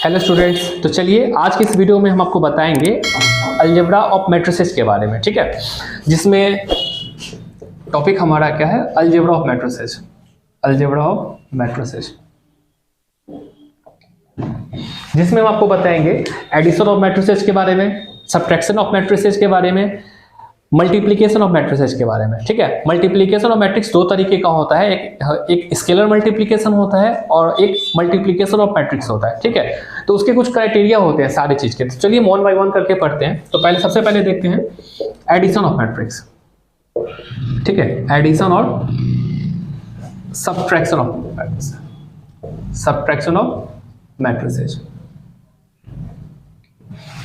Hello students, तो चलिए आज की इस वीडियो में हम आपको बताएंगे अलजेब्रा ऑफ मैट्रिसेस के बारे में, ठीक है। जिसमें टॉपिक हमारा क्या है, algebra of matrices. Algebra of matrices जिसमें हम आपको बताएंगे एडिशन ऑफ मैट्रिसेस के बारे में, सब्ट्रैक्शन ऑफ मैट्रिसेस के बारे में, मल्टीप्लिकेशन ऑफ मैट्रिसेस के बारे में, ठीक है। मल्टीप्लिकेशन ऑफ मैट्रिक्स दो तरीके का होता है, एक स्केलर मल्टीप्लिकेशन होता है और एक मल्टीप्लिकेशन ऑफ मैट्रिक्स होता है, ठीक है। तो उसके कुछ क्राइटेरिया होते हैं सारी चीज के। तो चलिए वन बाय वन करके पढ़ते हैं। तो पहले सबसे पहले देखते हैं एडिशन ऑफ मैट्रिक्स, ठीक है। एडिशन और subtraction of matrix, subtraction of matrices,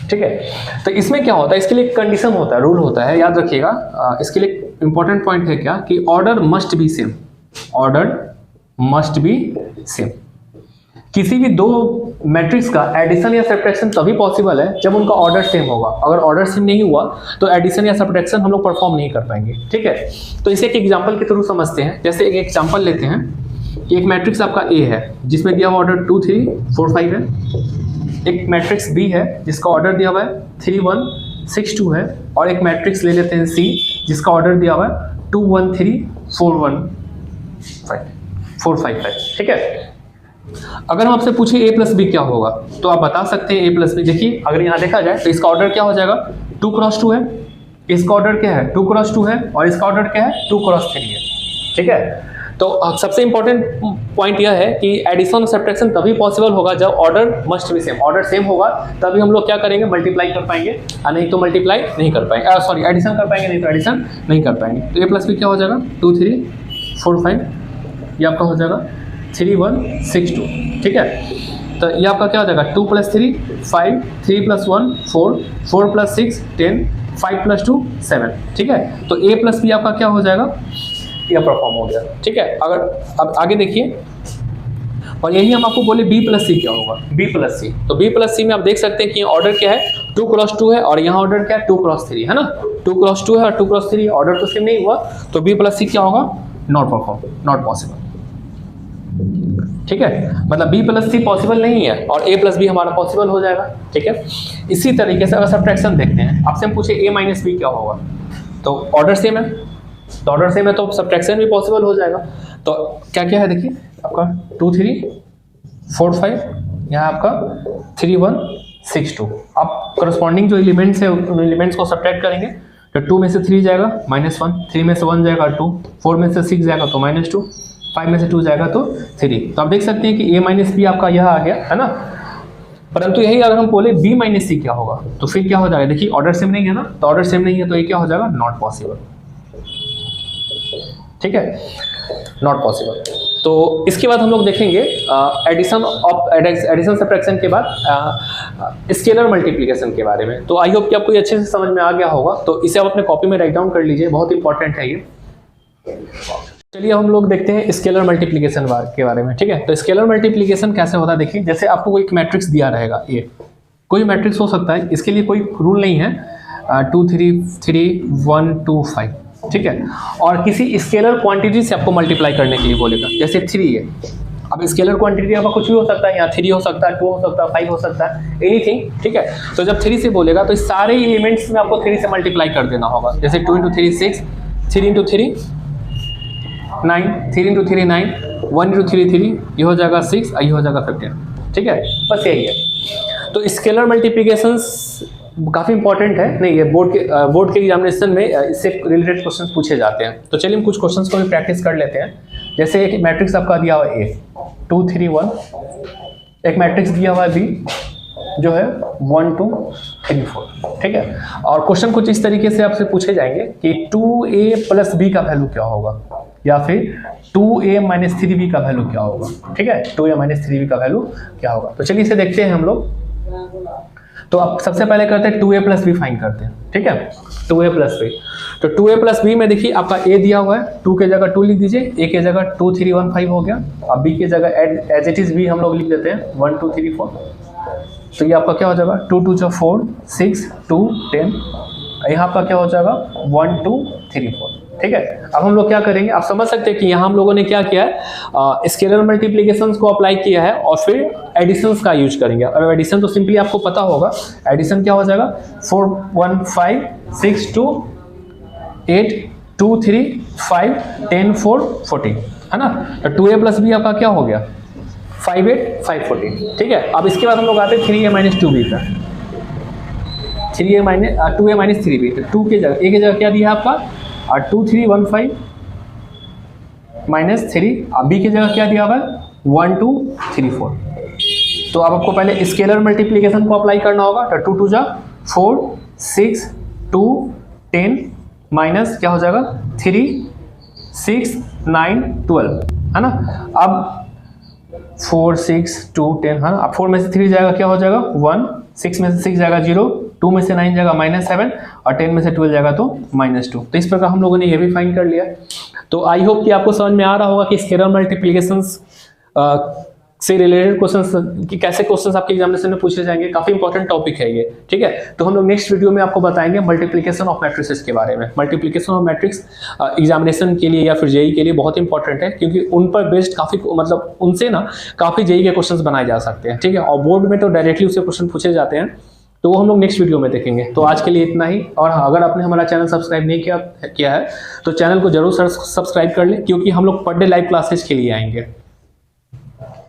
ठीक है। तो इसमें क्या होता है, इसके लिए कंडीशन होता है, रूल होता है, याद रखिएगा। इसके लिए इंपॉर्टेंट पॉइंट है क्या कि order must be same, order must be same. किसी भी दो मैट्रिक्स का एडिशन या सब्ट्रैक्शन तभी पॉसिबल है जब उनका ऑर्डर सेम होगा। अगर ऑर्डर सेम नहीं हुआ तो एडिशन या सब्ट्रैक्शन हम लोग परफॉर्म नहीं कर पाएंगे, ठीक है। तो इसे एक एग्जांपल के थ्रू समझते हैं। जैसे एक एग्जांपल लेते हैं कि एक मैट्रिक्स आपका ए है जिसमें दिया हुआ ऑर्डर 2 3 4 5 है। एक मैट्रिक्स बी है जिसका ऑर्डर दिया हुआ है 3 1 6 2 है, और एक मैट्रिक्स ले लेते हैं सी जिसका ऑर्डर दिया हुआ है 2 1 3 4 1 4 5 5, ठीक है। अगर हम आपसे पूछे ए प्लस बी क्या होगा तो आप बता सकते हैं ए प्लस बी। देखिए अगर यहाँ देखा जाए तो इसका ऑर्डर क्या हो जाएगा, 2 क्रॉस 2 है, इसका ऑर्डर क्या है 2 क्रॉस 2 है, और इसका ऑर्डर क्या है 2 क्रॉस 3 है, ठीक है। तो सबसे इंपॉर्टेंट पॉइंट यह है कि एडिशन और सब्ट्रैक्शन तभी पॉसिबल होगा जब order must be same. Order same होगा तभी हम लोग क्या करेंगे, मल्टीप्लाई कर पाएंगे, और नहीं तो मल्टीप्लाई नहीं कर पाएंगे, सॉरी एडिशन कर पाएंगे, नहीं तो एडिशन नहीं कर पाएंगे। तो ए प्लस बी क्या हो जाएगा 2 3 4 5, ये आपका हो जाएगा 3 1 6 2, ठीक है। तो ये आपका क्या हो जाएगा 2 + 3 5, 3 + 1 4, 4 + 6 10, 5 + 2 7, ठीक है। तो ए प्लस बी आपका क्या हो जाएगा, यह परफॉर्म हो गया, ठीक है। अगर अब आगे देखिए, और यही हम आपको बोले बी प्लस सी क्या होगा, बी प्लस सी। तो बी प्लस सी में आप देख सकते हैं कि ऑर्डर क्या है 2 क्रॉस 2 है, और यहाँ ऑर्डर क्या है 2 क्रॉस 3 है ना। 2 क्रॉस 2 है और 2 क्रॉस 3, ऑर्डर तो सेम नहीं हुआ, तो बी प्लस सी क्या होगा, नॉट परफॉर्म, नॉट पॉसिबल, ठीक है। मतलब बी प्लस सी पॉसिबल नहीं है और ए प्लस बी हमारा पॉसिबल हो जाएगा, ठीक है। इसी तरीके से अगर सब्ट्रैक्शन देखते हैं, आपसे हम पूछे ए माइनस बी क्या होगा, तो ऑर्डर सेम है, तो ऑर्डर सेम है तो सब्ट्रैक्शन भी पॉसिबल हो जाएगा। तो क्या क्या है देखिए, आपका 2 3 4 5, यहाँ आपका 3 1 6 2। आप करस्पॉन्डिंग जो एलिमेंट्स है उन एलिमेंट्स को सब्ट्रैक्ट करेंगे तो 2 में से 3 जाएगा -1, 3 में से 1 जाएगा 2, 4 में से 6 जाएगा तो -2, 5 में से 2 जाएगा तो 3। तो आप देख सकते हैं कि a माइनस बी आपका यह आ गया है ना। परंतु यही अगर हम बोले b माइनस सी क्या होगा तो फिर क्या हो जाएगा, देखिए ऑर्डर सेम नहीं है ना, तो ऑर्डर सेम नहीं है तो ये क्या हो जाएगा, नॉट पॉसिबल, ठीक है, नॉट पॉसिबल। तो इसके बाद हम लोग देखेंगे एडिशन सब्ट्रैक्शन के बाद स्केलर मल्टीप्लिकेशन के बारे में। तो आई होप कि आपको ये अच्छे से समझ में आ गया होगा। तो इसे आप अपने कॉपी में राइट डाउन कर लीजिए, बहुत इंपॉर्टेंट है ये। चलिए हम लोग देखते हैं स्केलर मल्टीप्लिकेशन के बारे में, ठीक है। तो स्केलर मल्टीप्लिकेशन कैसे होता है, देखिए जैसे आपको कोई एक मैट्रिक्स दिया रहेगा, ये कोई मैट्रिक्स हो सकता है, इसके लिए कोई रूल नहीं है, 2 3 3 1 2 5, ठीक है। और किसी स्केलर क्वांटिटी से आपको मल्टीप्लाई करने के लिए बोलेगा, जैसे 3 है। अब स्केलर क्वांटिटी आपका कुछ भी हो सकता है, यहाँ 3 हो सकता है, 2 हो सकता है, 5 हो सकता है, एनीथिंग, ठीक है। तो जब 3 से बोलेगा तो इस सारे एलिमेंट्स में आपको 3 से मल्टीप्लाई कर देना होगा। जैसे 2 × 3 6, 3 × 3 9, 3 × 3 9, 1 × 3 3, ये हो जाएगा 6, ये हो जाएगा 15, ठीक है। बस यही है। तो स्केलर मल्टीप्लिकेशंस काफ़ी इंपॉर्टेंट है, नहीं ये बोर्ड के एग्जामिनेशन में इससे रिलेटेड क्वेश्चंस पूछे जाते हैं। तो चलिए हम कुछ क्वेश्चंस को भी प्रैक्टिस कर लेते हैं। जैसे एक मैट्रिक्स आपका दिया हुआ है A 2 3 1, एक मैट्रिक्स दिया हुआ है B जो है 1 2 3 4, ठीक है। और क्वेश्चन कुछ इस तरीके से आपसे पूछे जाएंगे कि 2a + b का वैल्यू क्या होगा, या फिर 2a - 3b का वैल्यू क्या होगा, ठीक है। 2a - 3b का वैल्यू क्या होगा। तो चलिए इसे देखते हैं हम लोग। तो आप सबसे पहले करते हैं 2a + b फाइंड करते हैं, ठीक है। 2a + b, तो 2a + b में देखिए आपका a दिया हुआ है, 2 के जगह 2 लिख दीजिए, a के जगह 2 3 1 5 हो गया। अब b के जगह एज इट इज b हम लोग लिख देते हैं 1 2 3 4। तो ये आपका क्या हो जाएगा 2 2 4 6 2 10, यहाँ आपका क्या हो जाएगा 1 2 3 4, ठीक है। अब हम लोग क्या करेंगे, आप समझ सकते हैं कि यहाँ हम लोगों ने क्या किया है, स्केलर मल्टीप्लिकेशन को अप्लाई किया है और फिर एडिशंस का यूज करेंगे। और एडिशन तो सिंपली आपको पता होगा, एडिशन क्या हो जाएगा, 4 1 5 6 2 8 2 3 5 10 4 14, है ना। तो 2a प्लस बी आपका क्या हो गया, 5 8 5 14, ठीक है। अब इसके बाद हम लोग आते हैं 3a माइनस 2b पर, 2a माइनस 3b, 2 के जगह, a की जगह क्या दिया है आपका, 2 3 1 5 माइनस 3, बी की जगह क्या दिया हुआ है, 1 2 3 4। तो अब आपको पहले स्केलर मल्टीप्लिकेशन को अप्लाई करना होगा। तो 2 2 जा 4 6 2 10 माइनस क्या हो जाएगा 3 6 9 12, है ना। अब 4 6 2 10, है ना। अब 4 में से 3 जाएगा क्या हो जाएगा 1, 6 में से 6 जाएगा 0, 2 में से 9 जाएगा -7 और 10 में से 12 जाएगा तो -2। तो इस प्रकार हम लोगों ने ये भी फाइंड कर लिया। तो आई होप कि आपको समझ में आ रहा होगा कि स्केलर मल्टीप्लिकेशंस से रिलेटेड क्वेश्चंस कि कैसे क्वेश्चंस आपके एग्जामिनेशन में पूछे जाएंगे। काफी इंपॉर्टेंट टॉपिक है ये, ठीक है। तो हम लोग नेक्स्ट वीडियो में आपको बताएंगे मल्टीप्लिकेशन ऑफ मैट्रिसेस के बारे में। मल्टीप्लिकेशन ऑफ मैट्रिक्स एग्जामिनेशन के लिए या फिर जेई के लिए बहुत इंपॉर्टेंट है, क्योंकि उन पर बेस्ड काफी मतलब उनसे ना काफी जेई के क्वेश्चन बनाए जा सकते हैं, ठीक है। और बोर्ड में तो डायरेक्टली उससे क्वेश्चन पूछे जाते हैं, तो वो हम लोग नेक्स्ट वीडियो में देखेंगे। तो आज के लिए इतना ही। और अगर आपने हमारा चैनल सब्सक्राइब नहीं किया है तो चैनल को जरूर सब्सक्राइब कर ले, क्योंकि हम लोग पर डे लाइव क्लासेस के लिए आएंगे।